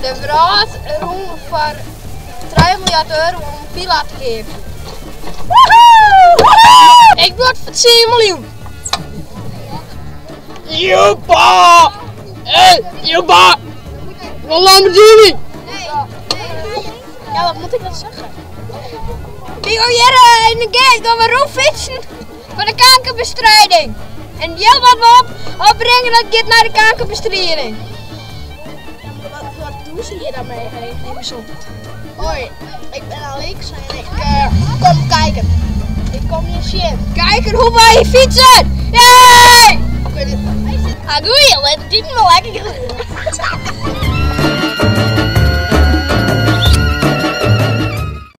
De vraag rond voor 3 miljard euro om Pila te geven. Ik word voor 10 miljoen. Joepa! Hé, Joepa! Een Lamborghini! Ja, wat moet ik dat zeggen? Ik ga hier in de gate dat we rond fietsen voor de kankerbestrijding. En die wat we opbrengen, dat gaat naar de kankerbestrijding. Wat doen ze hier dan mee? Neem eens op. Hoi, ik ben Alex en ik kom kijken. Ik kom hier zien. Kijken hoe wij hier fietsen! Yay! Ah, doe je, let dit maar lekker.